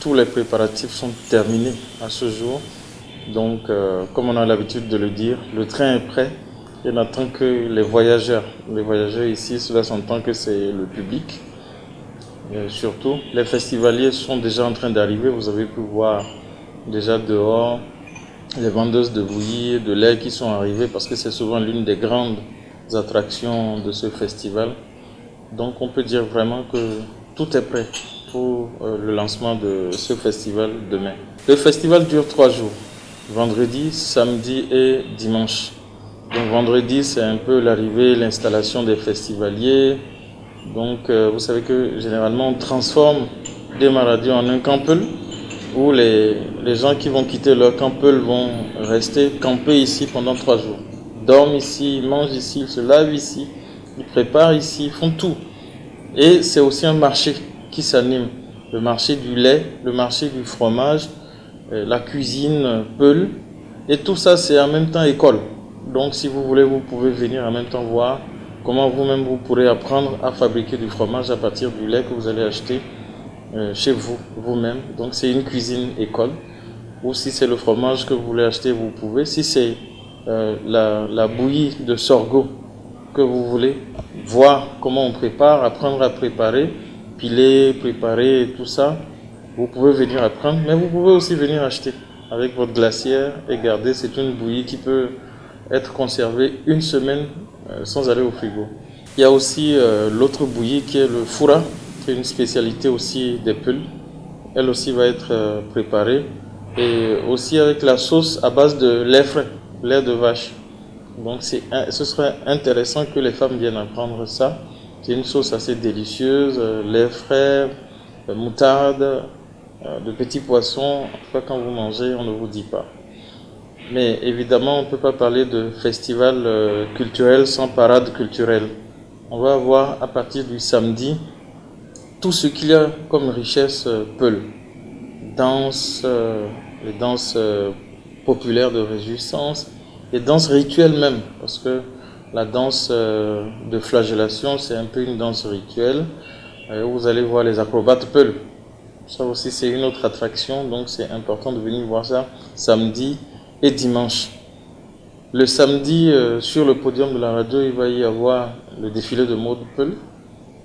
tous les préparatifs sont terminés à ce jour. Donc, comme on a l'habitude de le dire, le train est prêt et n'attend que les voyageurs. Les voyageurs ici, cela s'entend que c'est le public. Et surtout, les festivaliers sont déjà en train d'arriver. Vous avez pu voir déjà dehors les vendeuses de bouillie, de lait qui sont arrivées parce que c'est souvent l'une des grandes attractions de ce festival. Donc on peut dire vraiment que tout est prêt pour le lancement de ce festival demain. Le festival dure 3 jours, vendredi, samedi et dimanche. Donc vendredi, c'est un peu l'arrivée, l'installation des festivaliers. Donc vous savez que généralement on transforme des Maradios en un campel où les gens qui vont quitter leur campel vont rester camper ici pendant 3 jours. Ils dorment ici, ils mangent ici, ils se lavent ici, ils préparent ici, ils font tout. Et c'est aussi un marché qui s'anime. Le marché du lait, le marché du fromage, la cuisine Peul. Et tout ça, c'est en même temps école. Donc si vous voulez, vous pouvez venir en même temps voir comment vous-même vous pourrez apprendre à fabriquer du fromage à partir du lait que vous allez acheter chez vous, vous-même. Donc c'est une cuisine école. Ou si c'est le fromage que vous voulez acheter, vous pouvez. Si c'est la bouillie de sorgho que vous voulez voir comment on prépare, apprendre à préparer, piler, préparer et tout ça, vous pouvez venir apprendre. Mais vous pouvez aussi venir acheter avec votre glacière et garder. C'est une bouillie qui peut être conservée 1 semaine sans aller au frigo. Il y a aussi l'autre bouillie qui est le foura, qui est une spécialité aussi des Peuls. Elle aussi va être préparée et aussi avec la sauce à base de lait frais, lait de vache. Donc ce serait intéressant que les femmes viennent apprendre ça. C'est une sauce assez délicieuse, lait frais, moutarde, de petits poissons. En tout cas, quand vous mangez, on ne vous dit pas. Mais évidemment, on ne peut pas parler de festival culturel sans parade culturelle. On va avoir à partir du samedi tout ce qu'il y a comme richesse Peul. Danse, les danses populaires de réjouissance, les danses rituelles même, parce que la danse de flagellation, c'est un peu une danse rituelle. Vous allez voir les acrobates Peul. Ça aussi, c'est une autre attraction, donc c'est important de venir voir ça samedi et dimanche. Le samedi, sur le podium de la radio, il va y avoir le défilé de mode Peul,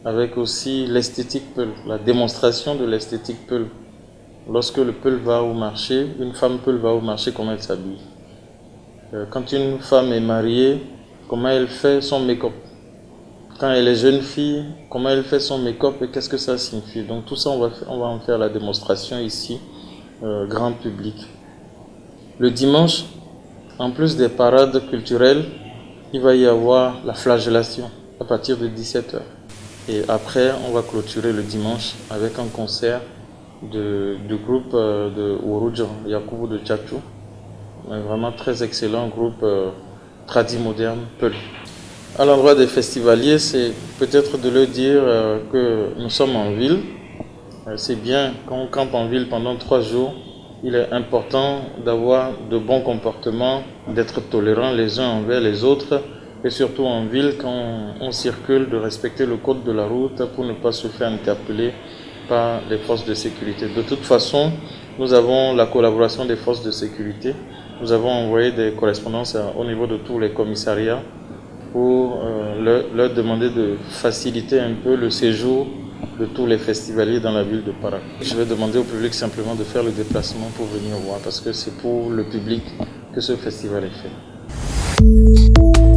avec aussi l'esthétique Peul, la démonstration de l'esthétique Peul. Lorsque le Peul va au marché, une femme Peul va au marché, comment elle s'habille. Quand une femme est mariée, comment elle fait son make-up. Quand elle est jeune fille, comment elle fait son make-up et qu'est-ce que ça signifie. Donc tout ça, on va en faire la démonstration ici, grand public. Le dimanche, en plus des parades culturelles, il va y avoir la flagellation à partir de 17h. Et après, on va clôturer le dimanche avec un concert du groupe de Ouroudjo, Yakubu de Tchatchou. Vraiment très excellent groupe tradi-moderne Peul. À l'endroit des festivaliers, c'est peut-être de leur dire que nous sommes en ville. C'est bien, quand on campe en ville pendant 3 jours, il est important d'avoir de bons comportements, d'être tolérants les uns envers les autres, et surtout en ville, quand on circule, de respecter le code de la route pour ne pas se faire interpeller par les forces de sécurité. De toute façon, nous avons la collaboration des forces de sécurité. Nous avons envoyé des correspondances au niveau de tous les commissariats pour leur demander de faciliter un peu le séjour de tous les festivaliers dans la ville de Para. Je vais demander au public simplement de faire le déplacement pour venir voir parce que c'est pour le public que ce festival est fait.